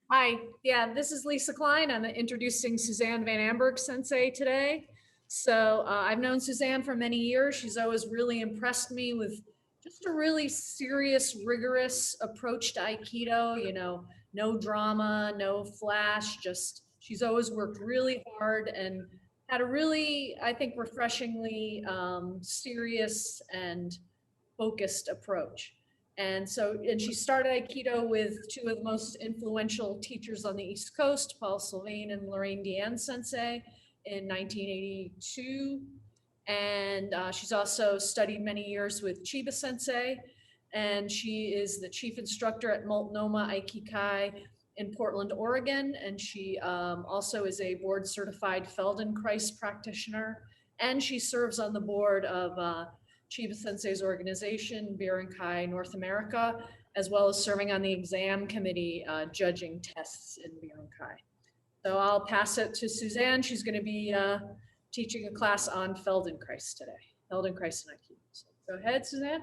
Hi, yeah, this is Lisa Klein. I'm introducing Suzanne Van Amburgh Sensei today. So I've known Suzanne for many years. She's always really impressed me with just a really serious, rigorous approach to Aikido, no drama, no flash, just she's always worked really hard and had a really, I think, refreshingly serious and focused approach. And she started Aikido with two of the most influential teachers on the East Coast, Paul Sylvain and Lorraine Diane Sensei, in 1982. And she's also studied many years with Chiba Sensei. And she is the chief instructor at Multnomah Aikikai in Portland, Oregon. And she also is a board certified Feldenkrais practitioner. And she serves on the board of Chiba Sensei's organization, Birinkai North America, as well as serving on the exam committee judging tests in Birinkai. So I'll pass it to Suzanne. She's going to be teaching a class on Feldenkrais today, Feldenkrais and Aikido. So go ahead, Suzanne.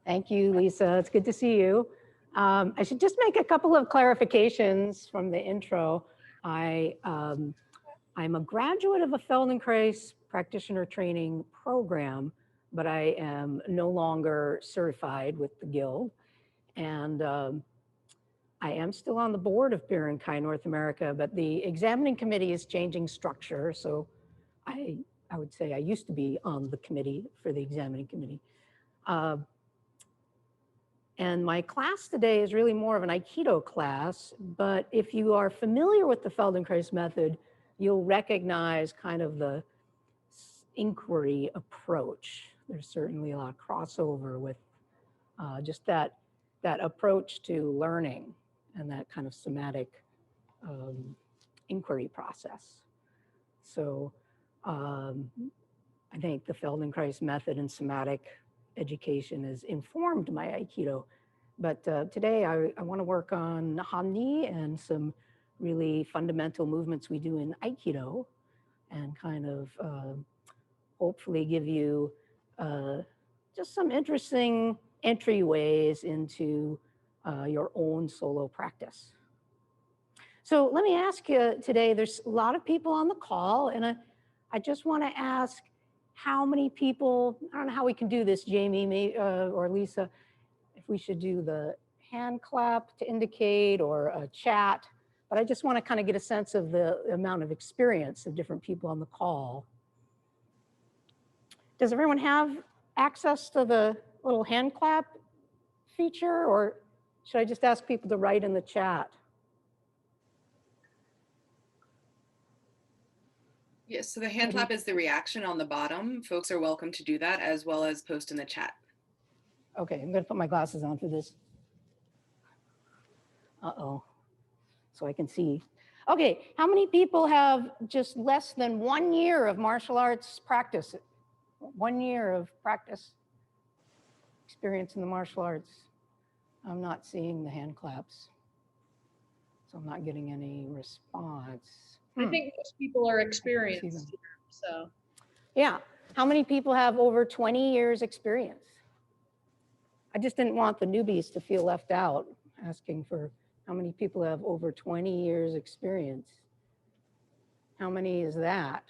Thank you, Lisa. It's good to see you. I should just make a couple of clarifications from the intro. I'm a graduate of a Feldenkrais practitioner training program, but I am no longer certified with the Guild. And I am still on the board of Birinkai North America, but the examining committee is changing structure. So I would say I used to be on the committee for the examining committee. And my class today is really more of an Aikido class, but if you are familiar with the Feldenkrais method, you'll recognize kind of the inquiry approach. There's certainly a lot of crossover with just that approach to learning and that kind of somatic inquiry process. So I think the Feldenkrais method and somatic education has informed my Aikido. But today I want to work on Omni and some really fundamental movements we do in Aikido and kind of hopefully give you just some interesting entryways into your own solo practice. So let me ask you today, there's a lot of people on the call, and I just want to ask how many people, I don't know how we can do this, Jamie or Lisa, if we should do the hand clap to indicate or a chat, but I just want to kind of get a sense of the amount of experience of different people on the call. Does everyone have access to the little hand clap feature, or should I just ask people to write in the chat? Yes, so the hand clap is the reaction on the bottom. Folks are welcome to do that as well as post in the chat. Okay, I'm going to put my glasses on for this. Uh-oh, so I can see. Okay, how many people have just less than 1 year of martial arts practice? 1 year of practice experience in the martial arts? I'm not seeing the hand claps, so I'm not getting any response. I think most people are experienced here, so. Yeah, how many people have over 20 years experience? I just didn't want the newbies to feel left out, asking for how many people have over 20 years experience. How many is that?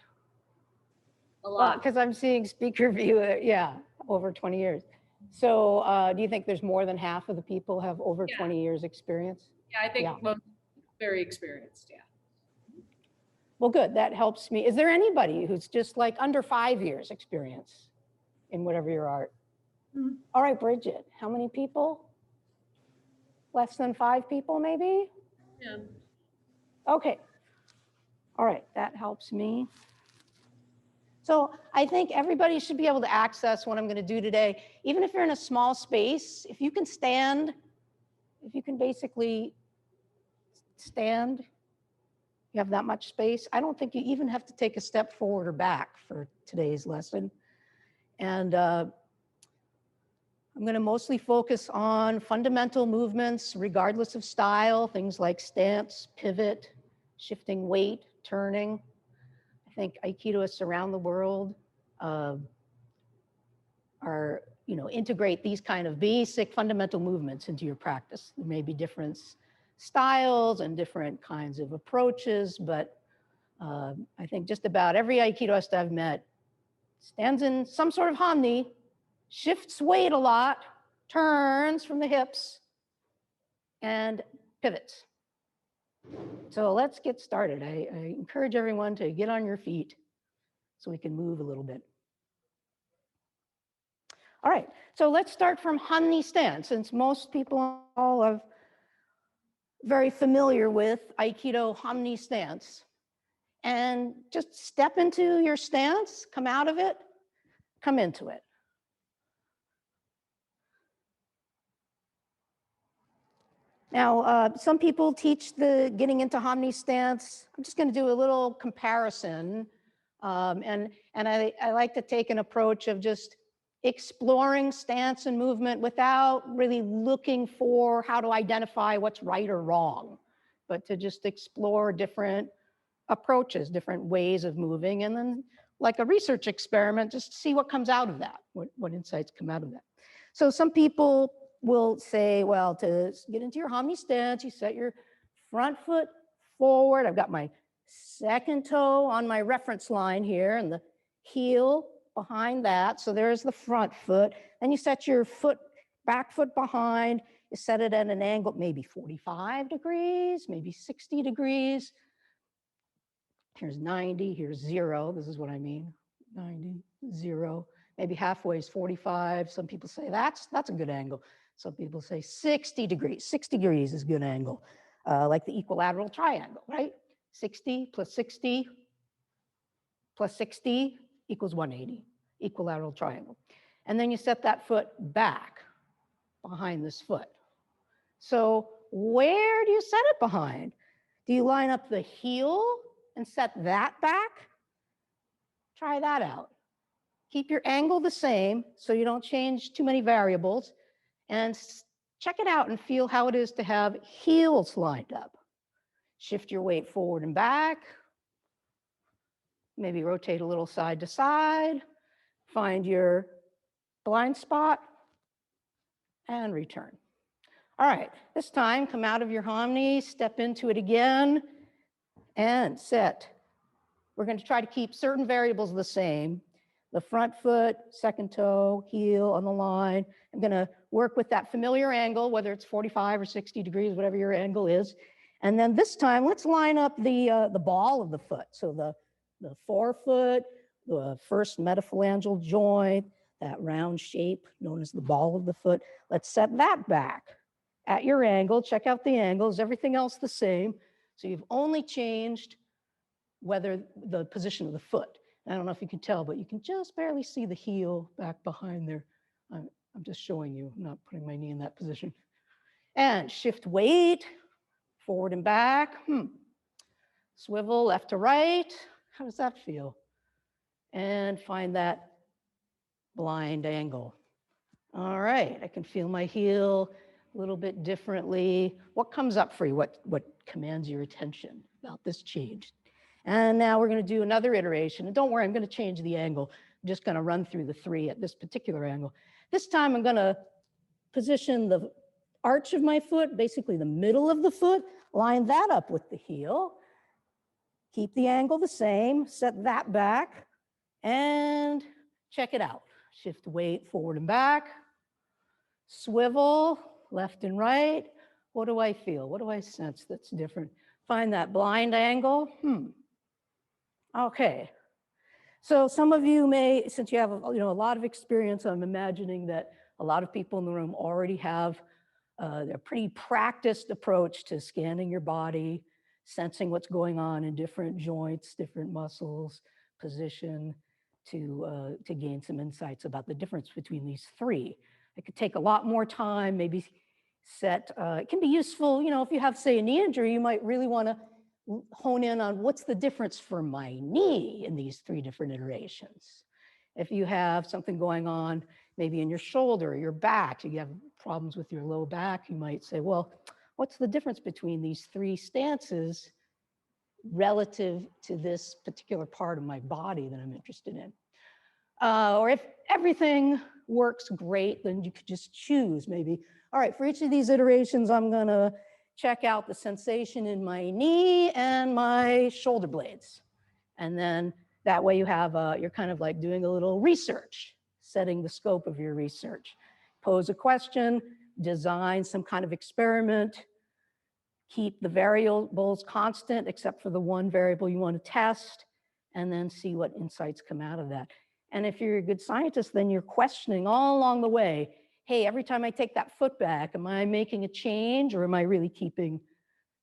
A lot. Because I'm seeing speaker view, yeah, over 20 years. So do you think there's more than half of the people have over 20 years experience? Yeah, I think most very experienced, yeah. Well, good, that helps me. Is there anybody who's just like under 5 years experience in whatever your art? Mm-hmm. All right, Bridget, how many people? Less than 5 people, maybe? Yeah. Okay. All right, that helps me. So I think everybody should be able to access what I'm going to do today. Even if you're in a small space, if you can stand, if you can basically stand, you have that much space. I don't think you even have to take a step forward or back for today's lesson. And I'm going to mostly focus on fundamental movements, regardless of style, things like stance, pivot, shifting weight, turning. I think Aikidoists around the world integrate these kind of basic fundamental movements into your practice. There may be different styles and different kinds of approaches, but I think just about every Aikidoist I've met stands in some sort of Omni, shifts weight a lot, turns from the hips, and pivots. So let's get started. I encourage everyone to get on your feet so we can move a little bit. All right, so let's start from Omni Stance, since most people are very familiar with Aikido Omni Stance. And just step into your stance, come out of it, come into it. Now, some people teach the getting into Omni Stance. I'm just going to do a little comparison. And I like to take an approach of just exploring stance and movement without really looking for how to identify what's right or wrong, but to just explore different approaches, different ways of moving, and then like a research experiment, just see what comes out of that, what insights come out of that. So some people will say, well, to get into your Omni Stance, you set your front foot forward. I've got my second toe on my reference line here and the heel behind that. So there's the front foot. Then you set your back foot behind. You set it at an angle, maybe 45 degrees, maybe 60 degrees. Here's 90, here's 0. This is what I mean, 90, 0. Maybe halfway is 45. Some people say that's a good angle. Some people say 60 degrees. 60 degrees is a good angle, like the equilateral triangle, right? 60 plus 60 plus 60 equals 180, equilateral triangle. And then you set that foot back behind this foot. So where do you set it behind? Do you line up the heel and set that back? Try that out. Keep your angle the same so you don't change too many variables, and check it out and feel how it is to have heels lined up. Shift your weight forward and back. Maybe rotate a little side to side. Find your blind spot and return. All right, this time come out of your Omni, step into it again, and set. We're going to try to keep certain variables the same. The front foot, second toe, heel on the line. I'm going to work with that familiar angle, whether it's 45 or 60 degrees, whatever your angle is. And then this time, let's line up the ball of the foot. So the forefoot, the first metaphalangeal joint, that round shape known as the ball of the foot. Let's set that back at your angle. Check out the angles, everything else the same. So you've only changed whether the position of the foot. I don't know if you can tell, but you can just barely see the heel back behind there. I'm just showing you, I'm not putting my knee in that position. And shift weight, forward and back. Swivel left to right. How does that feel? And find that blind angle. All right, I can feel my heel a little bit differently. What comes up for you? What commands your attention about this change? And now we're going to do another iteration. And don't worry, I'm going to change the angle. I'm just going to run through the 3 at this particular angle. This time I'm going to position the arch of my foot, basically the middle of the foot, line that up with the heel. Keep the angle the same, set that back, and check it out. Shift weight forward and back, swivel left and right. What do I feel? What do I sense that's different? Find that blind angle. Okay. So some of you may, since you have a lot of experience, I'm imagining that a lot of people in the room already have a pretty practiced approach to scanning your body, sensing what's going on in different joints, different muscles, position, to gain some insights about the difference between these 3. It could take a lot more time, maybe set, it can be useful, if you have, say, a knee injury, you might really want to hone in on what's the difference for my knee in these 3 different iterations. If you have something going on, maybe in your shoulder or your back, you have problems with your low back, you might say, well, what's the difference between these 3 stances relative to this particular part of my body that I'm interested in? Or if everything works great, then you could just choose maybe, all right, for each of these iterations, I'm gonna check out the sensation in my knee and my shoulder blades. And then that way you have, you're kind of like doing a little research, setting the scope of your research. Pose a question, design some kind of experiment, keep the variables constant except for the one variable you want to test, and then see what insights come out of that. And if you're a good scientist, then you're questioning all along the way, hey, every time I take that foot back, am I making a change or am I really keeping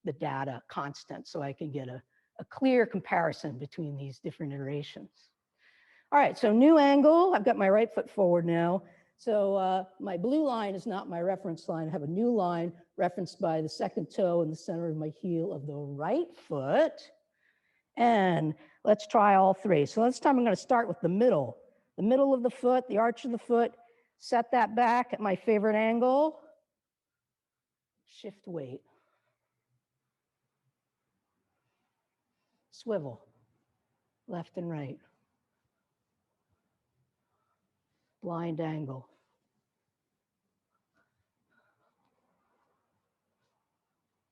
the data constant so I can get a clear comparison between these different iterations. All right, so new angle. I've got my right foot forward now. So my blue line is not my reference line. I have a new line referenced by the second toe in the center of my heel of the right foot. And let's try all three. So this time I'm going to start with the middle of the foot, the arch of the foot, set that back at my favorite angle, shift weight, swivel, left and right, blind angle.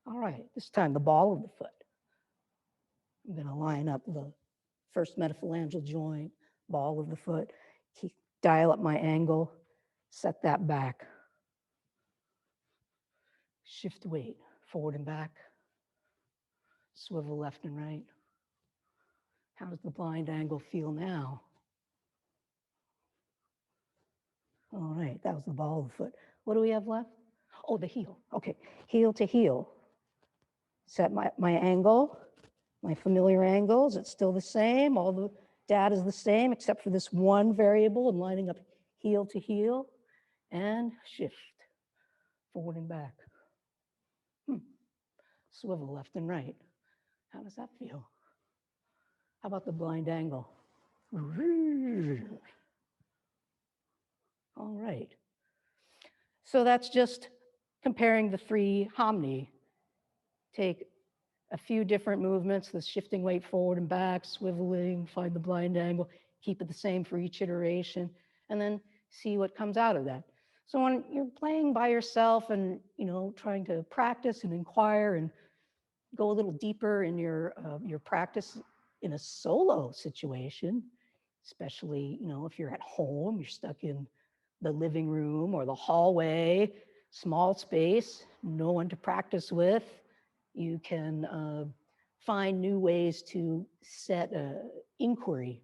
All right, this time the ball of the foot. I'm going to line up the first metaphalangeal joint, ball of the foot, dial up my angle, set that back. Shift weight, forward and back, swivel left and right. How does the blind angle feel now? All right, that was the ball of the foot. What do we have left? Oh, the heel. Okay, heel to heel. Set my angle, my familiar angles. It's still the same. All the data is the same except for this one variable. I'm lining up heel to heel and shift forward and back. Swivel left and right. How does that feel? How about the blind angle? All right. So that's just comparing the three Omni. Take a few different movements, the shifting weight forward and back, swiveling, find the blind angle, keep it the same for each iteration, and then see what comes out of that. So when you're playing by yourself and trying to practice and inquire and go a little deeper in your practice in a solo situation, especially if you're at home, you're stuck in the living room or the hallway, small space, no one to practice with, you can find new ways to set inquiry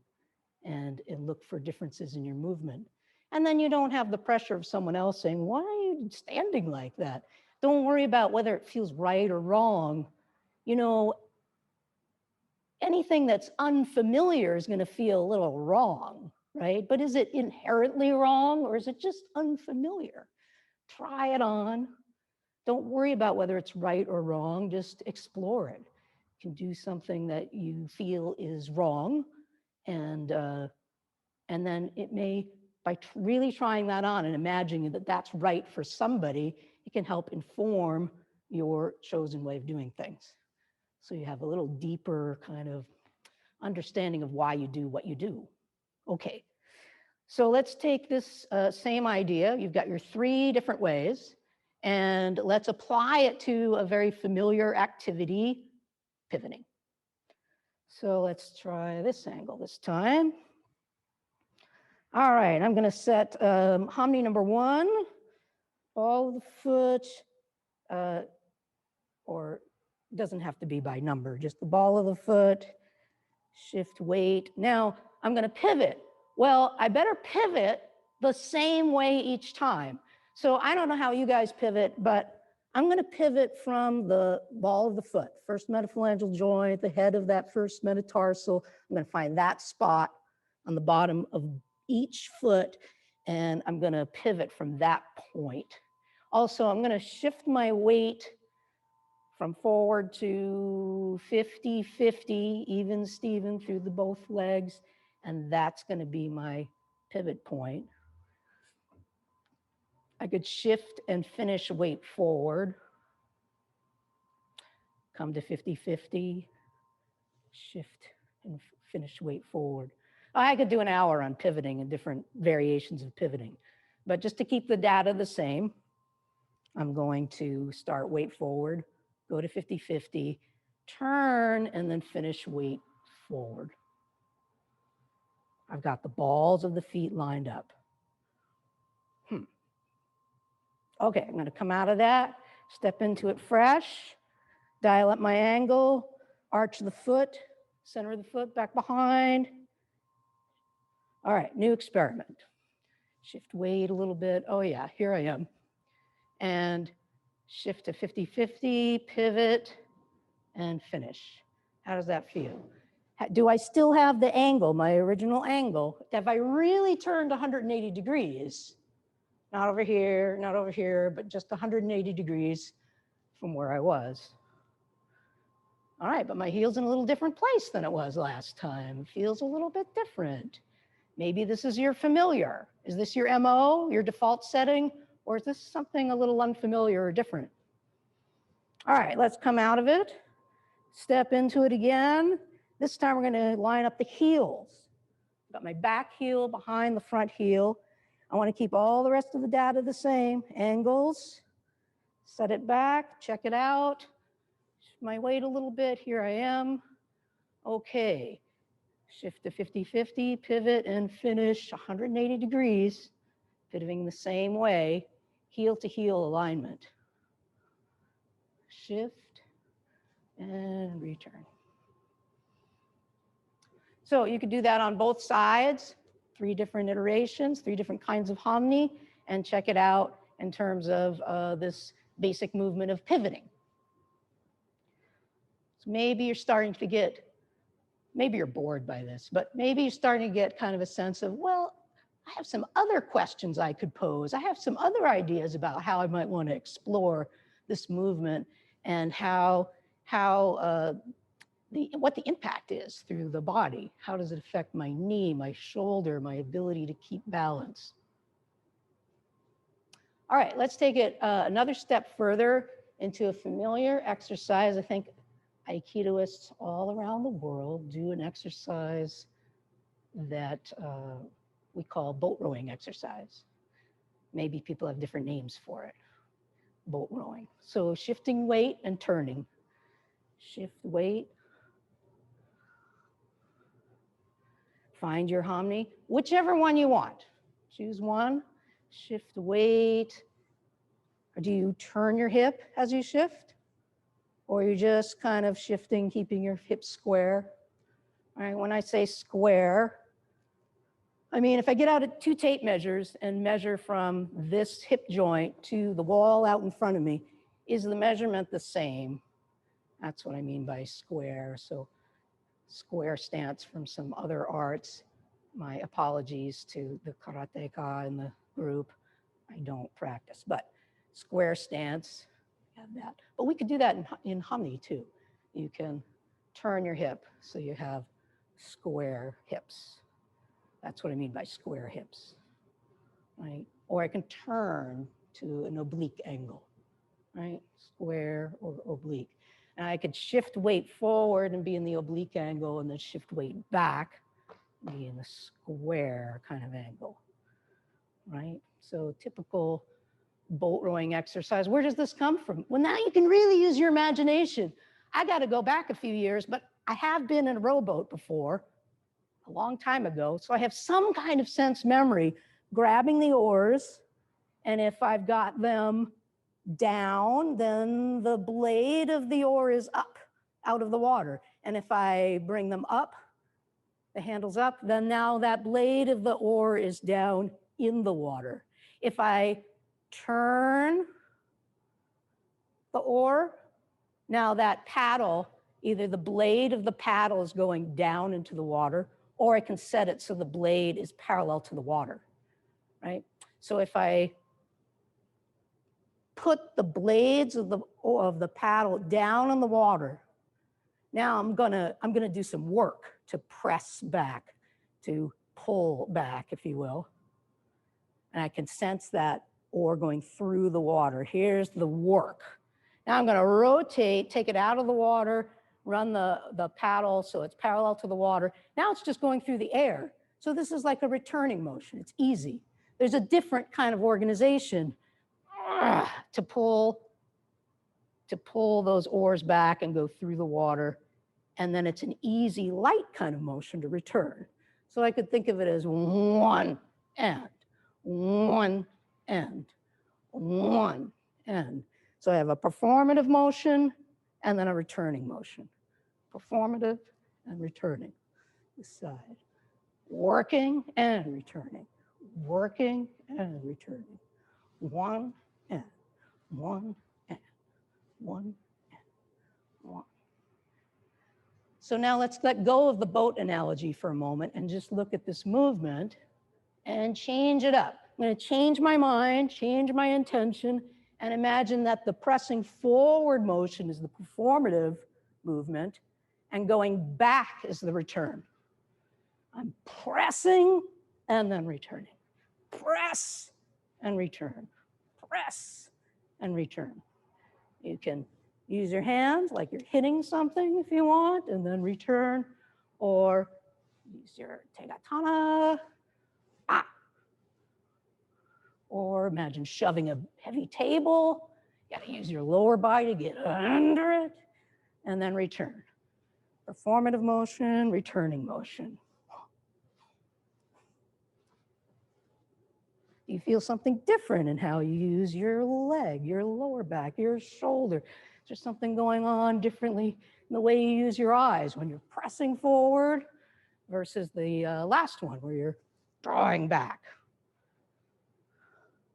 and look for differences in your movement. And then you don't have the pressure of someone else saying, why are you standing like that? Don't worry about whether it feels right or wrong. Anything that's unfamiliar is going to feel a little wrong, right? But is it inherently wrong or is it just unfamiliar? Try it on. Don't worry about whether it's right or wrong, just explore it. You can do something that you feel is wrong, and then it may, by really trying that on and imagining that that's right for somebody, it can help inform your chosen way of doing things. So you have a little deeper kind of understanding of why you do what you do. Okay, so let's take this same idea. You've got your three different ways, and let's apply it to a very familiar activity, pivoting. So let's try this angle this time. All right, I'm going to set Omni number 1, ball of the foot, or doesn't have to be by number, just the ball of the foot, shift weight. Now I'm going to pivot. Well, I better pivot the same way each time. So I don't know how you guys pivot, but I'm going to pivot from the ball of the foot, first metaphalangeal joint, the head of that first metatarsal. I'm going to find that spot on the bottom of each foot, and I'm going to pivot from that point. Also, I'm going to shift my weight from forward to 50-50, even Steven through the both legs, and that's going to be my pivot point. I could shift and finish weight forward, come to 50-50, shift and finish weight forward. I could do an hour on pivoting and different variations of pivoting, but just to keep the data the same, I'm going to start weight forward, go to 50-50, turn, and then finish weight forward. I've got the balls of the feet lined up. Okay, I'm going to come out of that, step into it fresh, dial up my angle, arch the foot, center of the foot, back behind. All right, new experiment. Shift weight a little bit. Oh yeah, here I am. And shift to 50-50, pivot, and finish. How does that feel? Do I still have the angle, my original angle? Have I really turned 180 degrees? Not over here, but just 180 degrees from where I was. All right, but my heel's in a little different place than it was last time. It feels a little bit different. Maybe this is your familiar. Is this your MO, your default setting, or is this something a little unfamiliar or different? All right, let's come out of it. Step into it again. This time we're going to line up the heels. Got my back heel behind the front heel. I want to keep all the rest of the data the same. Angles, set it back, check it out. Shift my weight a little bit, here I am. Okay, shift to 50-50, pivot and finish 180 degrees, pivoting the same way, heel to heel alignment. Shift and return. So you could do that on both sides, 3 different iterations, 3 different kinds of Omni, and check it out in terms of this basic movement of pivoting. So maybe you're starting to get, maybe you're bored by this, but maybe you're starting to get kind of a sense of, well, I have some other questions I could pose. I have some other ideas about how I might want to explore this movement and what the impact is through the body. How does it affect my knee, my shoulder, my ability to keep balance? All right, let's take it another step further into a familiar exercise. I think Aikidoists all around the world do an exercise that we call boat rowing exercise. Maybe people have different names for it. Boat rowing. So shifting weight and turning. Shift weight. Find your Omni, whichever one you want. Choose one, shift weight. Or do you turn your hip as you shift? Or are you just kind of shifting, keeping your hips square? All right, when I say square, I mean, if I get out at 2 tape measures and measure from this hip joint to the wall out in front of me, is the measurement the same? That's what I mean by square. So square stance from some other arts. My apologies to the karateka in the group. I don't practice, but square stance, have that. But we could do that in Omni too. You can turn your hip so you have square hips. That's what I mean by square hips, right? Or I can turn to an oblique angle, right? Square or oblique. And I could shift weight forward and be in the oblique angle and then shift weight back, be in the square kind of angle, right? So typical boat rowing exercise. Where does this come from? Well, now you can really use your imagination. I got to go back a few years, but I have been in a rowboat before, a long time ago. So I have some kind of sense memory grabbing the oars. And if I've got them down, then the blade of the oar is up out of the water. And if I bring them up, the handle's up, then now that blade of the oar is down in the water. If I turn the oar, now that paddle, either the blade of the paddle is going down into the water, or I can set it so the blade is parallel to the water, right? So if I put the blades of the paddle down in the water, now I'm gonna do some work to press back, to pull back, if you will. And I can sense that oar going through the water. Here's the work. Now I'm gonna rotate, take it out of the water, run the paddle so it's parallel to the water. Now it's just going through the air. So this is like a returning motion. It's easy. There's a different kind of organization to pull to pull those oars back and go through the water. And then it's an easy, light kind of motion to return. So I could think of it as one end, one end, one end. So I have a performative motion and then a returning motion. Performative and returning. This side. Working and returning. Working and returning. One and one and one and one. So now let's let go of the boat analogy for a moment and just look at this movement and change it up. I'm going to change my mind, change my intention, and imagine that the pressing forward motion is the performative movement and going back is the return. I'm pressing and then returning. Press and return. Press and return. You can use your hands like you're hitting something if you want, and then return, or use your tegatana. Or imagine shoving a heavy table. You gotta use your lower body to get under it, and then return. Performative motion, returning motion. You feel something different in how you use your leg, your lower back, your shoulder. There's something going on differently in the way you use your eyes when you're pressing forward versus the last one where you're drawing back.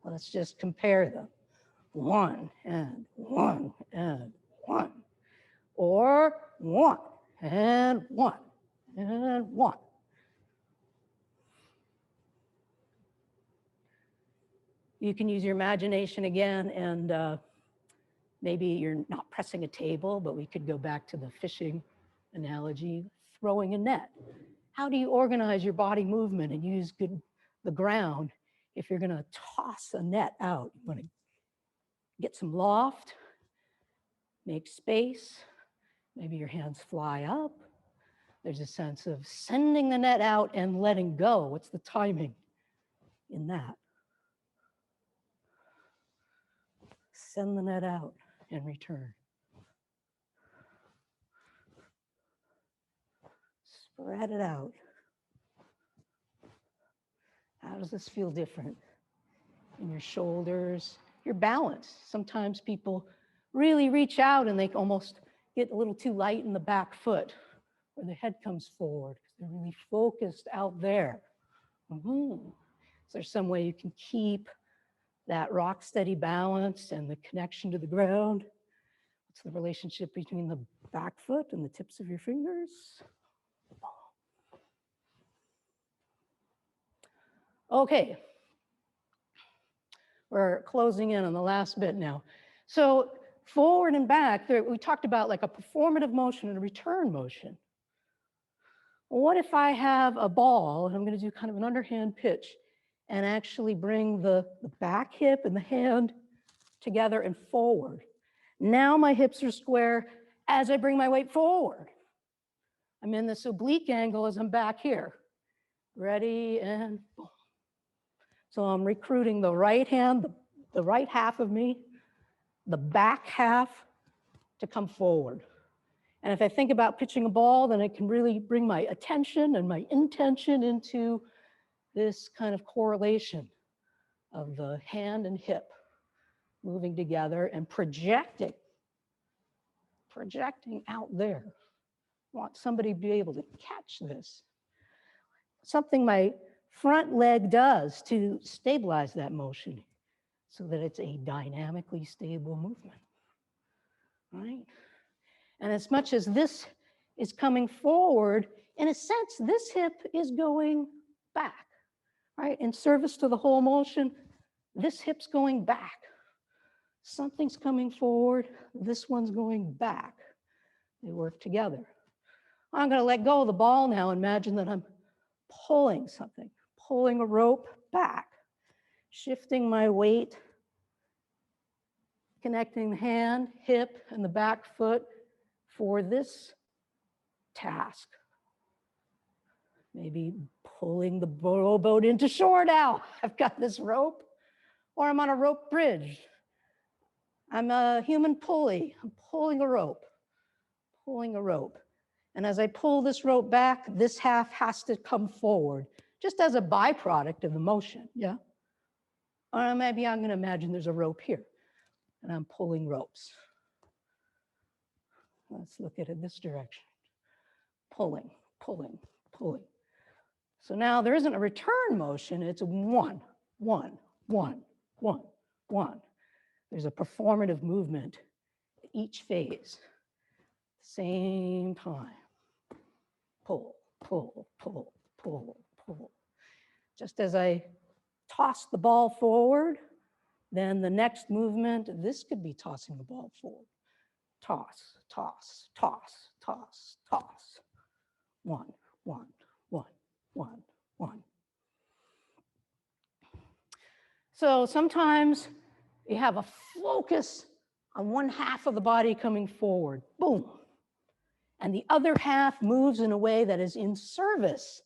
Let's just compare them. One and one and one. Or one and one and one. You can use your imagination again, and maybe you're not pressing a table, but we could go back to the fishing analogy, throwing a net. How do you organize your body movement and use the ground if you're gonna toss a net out? You wanna get some loft, make space, maybe your hands fly up. There's a sense of sending the net out and letting go. What's the timing in that? Send the net out and return. Spread it out. How does this feel different? In your shoulders, your balance. Sometimes people really reach out and they almost get a little too light in the back foot, or the head comes forward because they're really focused out there. Is there some way you can keep that rock steady balance and the connection to the ground? What's the relationship between the back foot and the tips of your fingers? Okay, we're closing in on the last bit now. So forward and back, we talked about like a performative motion and a return motion. Well, what if I have a ball, and I'm going to do kind of an underhand pitch, and actually bring the back hip and the hand together and forward. Now my hips are square as I bring my weight forward. I'm in this oblique angle as I'm back here. Ready, and boom. So I'm recruiting the right hand, the right half of me, the back half to come forward. And if I think about pitching a ball, then I can really bring my attention and my intention into this kind of correlation of the hand and hip moving together and projecting out there. I want somebody to be able to catch this. Something my front leg does to stabilize that motion so that it's a dynamically stable movement, right? And as much as this is coming forward, in a sense, this hip is going back, right? In service to the whole motion, this hip's going back. Something's coming forward, this one's going back. They work together. I'm gonna let go of the ball now. Imagine that I'm pulling something, pulling a rope back, shifting my weight, connecting the hand, hip, and the back foot for this task. Maybe pulling the rowboat into shore now. I've got this rope, or I'm on a rope bridge. I'm a human pulley. I'm pulling a rope, pulling a rope. And as I pull this rope back, this half has to come forward, just as a byproduct of the motion, yeah? Or maybe I'm gonna imagine there's a rope here, and I'm pulling ropes. Let's look at it this direction. Pulling, pulling, pulling. So now there isn't a return motion, it's one, one, one, one, one. There's a performative movement at each phase, same time. Pull, pull, pull, pull, pull. Just as I toss the ball forward, then the next movement, this could be tossing the ball forward. Toss, toss, toss, toss, toss. One, one, one, one, one. So sometimes you have a focus on one half of the body coming forward, boom. And the other half moves in a way that is in service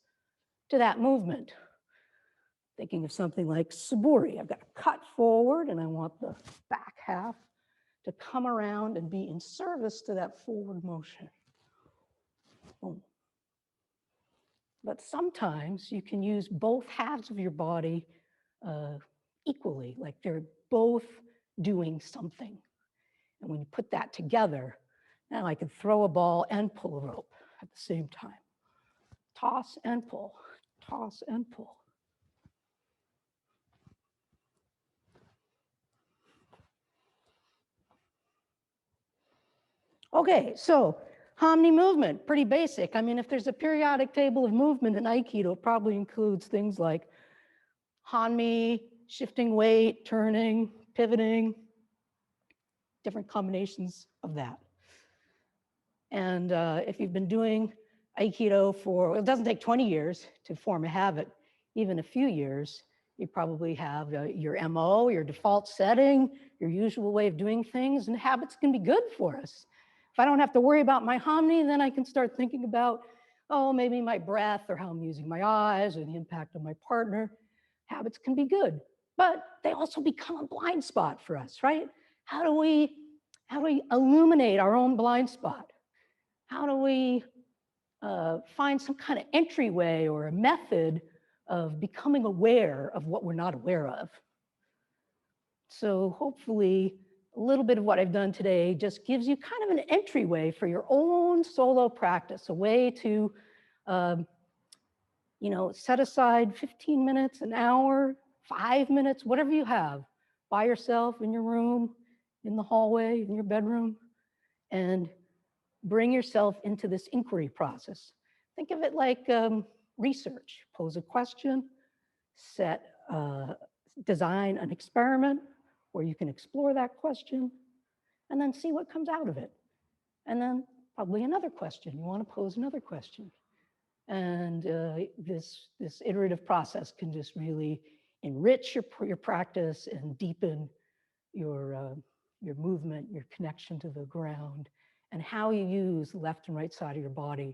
to that movement. Thinking of something like saburi, I've got to cut forward and I want the back half to come around and be in service to that forward motion. Boom. But sometimes you can use both halves of your body equally, like they're both doing something. And when you put that together, now I can throw a ball and pull a rope at the same time. Toss and pull, toss and pull. Okay, so Omni movement, pretty basic. I mean, if there's a periodic table of movement in Aikido, it probably includes things like Hanmi, shifting weight, turning, pivoting, different combinations of that. And if you've been doing Aikido for, well, it doesn't take 20 years to form a habit, even a few years, you probably have your MO, your default setting, your usual way of doing things, and habits can be good for us. If I don't have to worry about my Omni, then I can start thinking about, oh, maybe my breath or how I'm using my eyes or the impact on my partner. Habits can be good, but they also become a blind spot for us, right? How do we illuminate our own blind spot? How do we find some kind of entryway or a method of becoming aware of what we're not aware of? So hopefully a little bit of what I've done today just gives you kind of an entryway for your own solo practice, a way to set aside 15 minutes, an hour, 5 minutes, whatever you have, by yourself in your room, in the hallway, in your bedroom, and bring yourself into this inquiry process. Think of it like research. Pose a question, design an experiment where you can explore that question, and then see what comes out of it. And then probably another question. You want to pose another question. And this iterative process can just really enrich your practice and deepen your movement, your connection to the ground, and how you use left and right side of your body,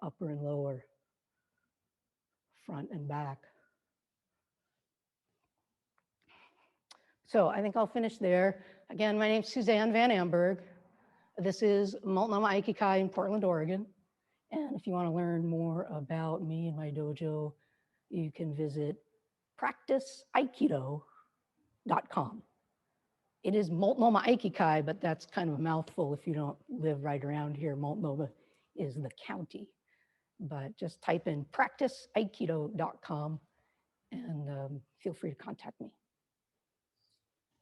upper and lower, front and back. So I think I'll finish there. Again, my name's Suzanne Van Amburgh. This is Multnomah Aikikai in Portland, Oregon. And if you want to learn more about me and my dojo, you can visit practiceaikido.com. It is Multnomah Aikikai, but that's kind of a mouthful if you don't live right around here. Multnomah is the county. But just type in practiceaikido.com and feel free to contact me.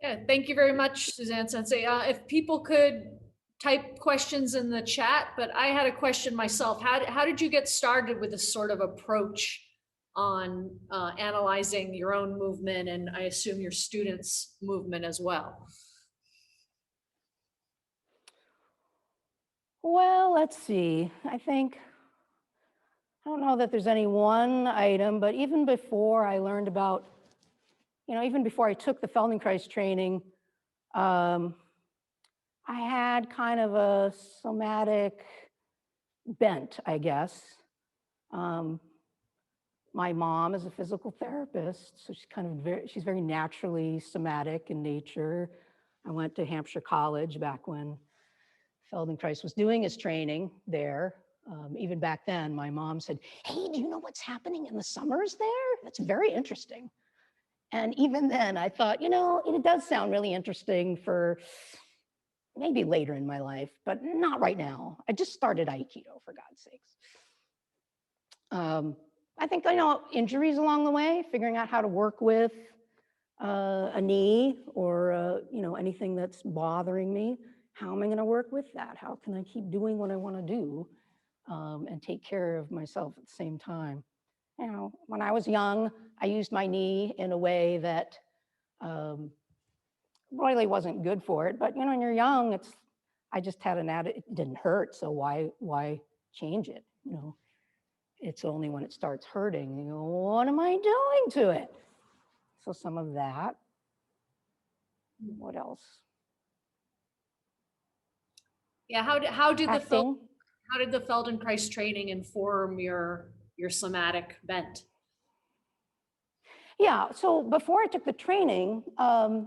Yeah, thank you very much, Suzanne Sensei. If people could type questions in the chat, but I had a question myself. How did you get started with this sort of approach on analyzing your own movement, and I assume your students' movement as well? Well, let's see. I don't know that there's any one item, but even before I learned about, even before I took the Feldenkrais training, I had kind of a somatic bent, I guess. My mom is a physical therapist, so she's very naturally somatic in nature. I went to Hampshire College back when Feldenkrais was doing his training there. Even back then, my mom said, hey, do you know what's happening in the summers there? That's very interesting. And even then I thought, it does sound really interesting for maybe later in my life, but not right now. I just started Aikido, for God's sakes. I think, injuries along the way, figuring out how to work with a knee or, anything that's bothering me. How am I going to work with that? How can I keep doing what I want to do and take care of myself at the same time? When I was young, I used my knee in a way that really wasn't good for it. But, when you're young, I just had an attitude, it didn't hurt. So why change it? It's only when it starts hurting, what am I doing to it? So some of that. What else? Yeah, how did Acting. the Feldenkrais training inform your somatic bent? Yeah, so before I took the training, I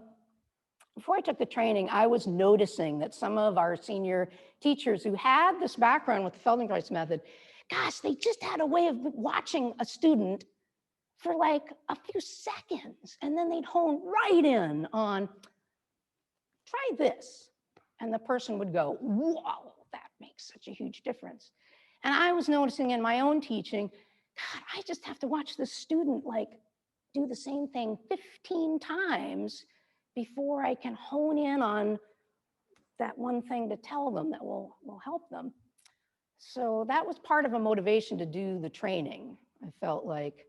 was noticing that some of our senior teachers who had this background with the Feldenkrais method, gosh, they just had a way of watching a student for like a few seconds, and then they'd hone right in on, try this. And the person would go, whoa, that makes such a huge difference. And I was noticing in my own teaching, God, I just have to watch this student like do the same thing 15 times before I can hone in on that one thing to tell them that will help them. So that was part of a motivation to do the training. I felt like,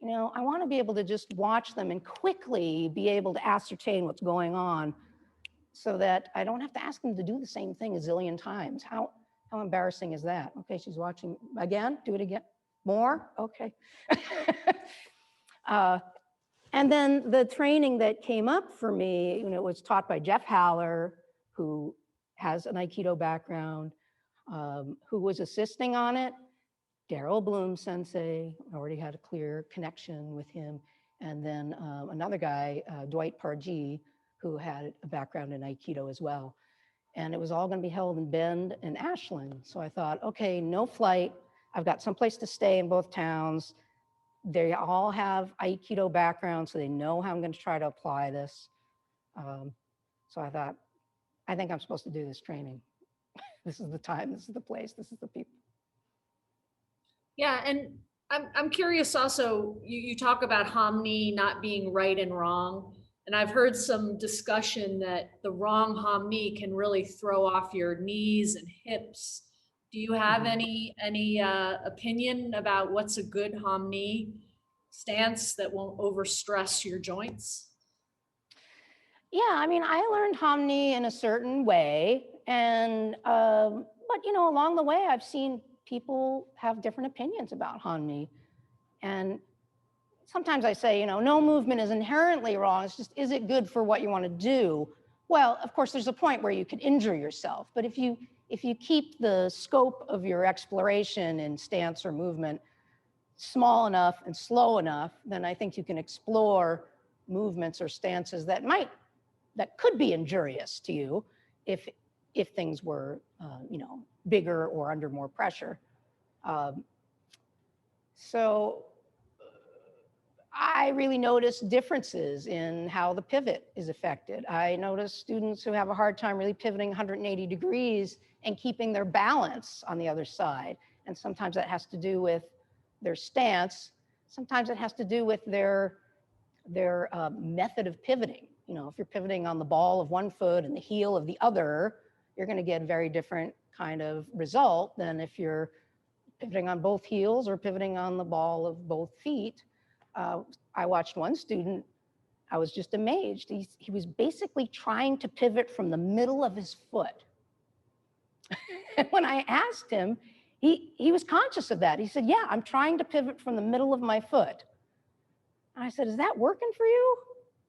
I want to be able to just watch them and quickly be able to ascertain what's going on so that I don't have to ask them to do the same thing a zillion times. How embarrassing is that? Okay, she's watching again, do it again. More? Okay. And then the training that came up for me, was taught by Jeff Haller, who has an Aikido background, who was assisting on it. Daryl Bloom Sensei, already had a clear connection with him. And then another guy, Dwight Pargee, who had a background in Aikido as well. And it was all going to be held in Bend and Ashland. So I thought, okay, no flight. I've got someplace to stay in both towns. They all have Aikido background, so they know how I'm going to try to apply this. So I thought, I think I'm supposed to do this training. This is the time, this is the place, this is the people. Yeah, and I'm curious also, you talk about Omni not being right and wrong. And I've heard some discussion that the wrong Omni can really throw off your knees and hips. Do you have any opinion about what's a good Omni stance that won't overstress your joints? Yeah, I learned Omni in a certain way, and but along the way, I've seen people have different opinions about Omni, and sometimes I say, no movement is inherently wrong. It's just, is it good for what you want to do? Well, of course, there's a point where you could injure yourself, but if you keep the scope of your exploration in stance or movement small enough and slow enough, then I think you can explore movements or stances that could be injurious to you if things were, bigger or under more pressure. So I really notice differences in how the pivot is affected. I notice students who have a hard time really pivoting 180 degrees and keeping their balance on the other side. And sometimes that has to do with their stance. Sometimes it has to do with their method of pivoting. If you're pivoting on the ball of one foot and the heel of the other, you're going to get a very different kind of result than if you're pivoting on both heels or pivoting on the ball of both feet. I watched one student, I was just amazed. He was basically trying to pivot from the middle of his foot. And when I asked him, he was conscious of that. He said, yeah, I'm trying to pivot from the middle of my foot. And I said, is that working for you?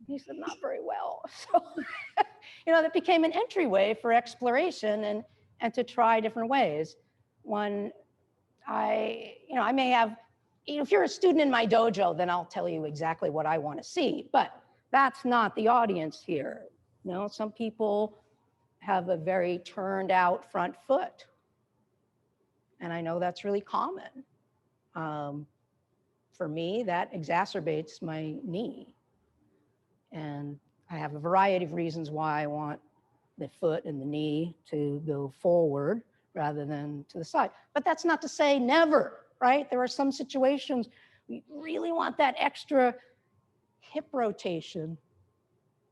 He said, not very well. So, that became an entryway for exploration and to try different ways. When I may have, if you're a student in my dojo, then I'll tell you exactly what I want to see, but that's not the audience here. You know, some people have a very turned out front foot. And I know that's really common. For me, that exacerbates my knee. And I have a variety of reasons why I want the foot and the knee to go forward rather than to the side. But that's not to say never, right? There are some situations we really want that extra hip rotation.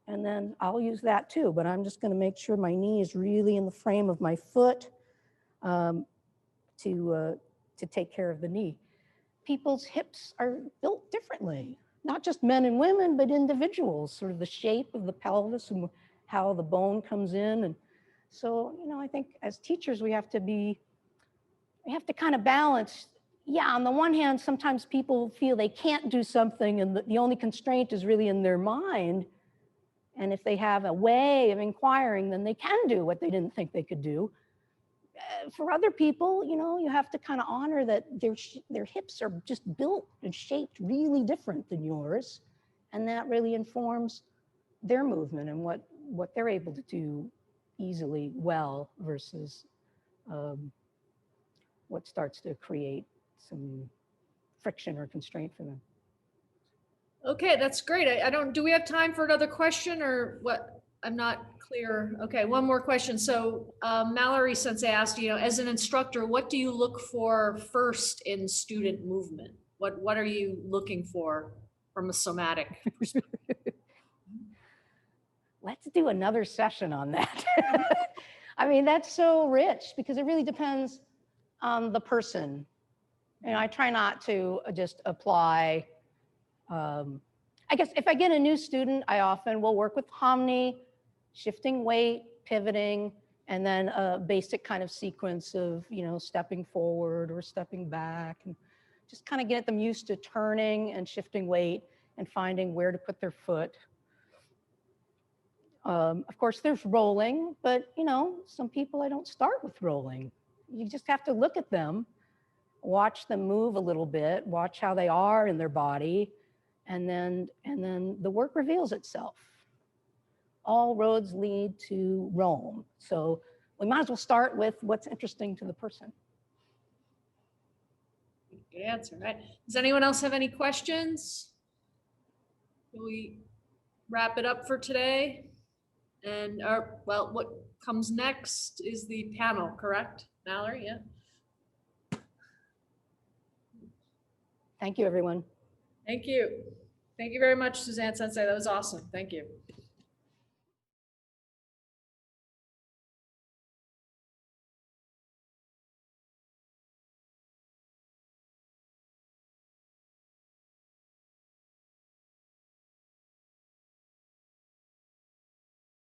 And then I'll use that too, but I'm just going to make sure my knee is really in the frame of my foot to take care of the knee. People's hips are built differently, not just men and women, but individuals, sort of the shape of the pelvis and how the bone comes in. And so, you know, I think as teachers, we have to kind of balance. Yeah, on the one hand, sometimes people feel they can't do something and the only constraint is really in their mind. And if they have a way of inquiring, then they can do what they didn't think they could do. For other people, you know, you have to kind of honor that their hips are just built and shaped really different than yours. And that really informs their movement and what they're able to do easily well versus what starts to create some friction or constraint for them. Okay, that's great. Do we have time for another question or what? I'm not clear. Okay, one more question. So Mallory Sensei asked, you know, as an instructor, what do you look for first in student movement? What are you looking for from a somatic perspective? Let's do another session on that. I mean, that's so rich because it really depends on the person. And I try not to just apply, I guess if I get a new student, I often will work with Omni, shifting weight, pivoting, and then a basic kind of sequence of, you know, stepping forward or stepping back, and just kind of get them used to turning and shifting weight and finding where to put their foot. Of course, there's rolling, but, you know, some people I don't start with rolling. You just have to look at them, watch them move a little bit, watch how they are in their body, and then the work reveals itself. All roads lead to Rome. So we might as well start with what's interesting to the person. Good answer, right? Does anyone else have any questions? Can we wrap it up for today? And well, what comes next is the panel, correct? Mallory, yeah. Thank you, everyone. Thank you. Thank you very much, Suzanne Sensei. That was awesome. Thank you.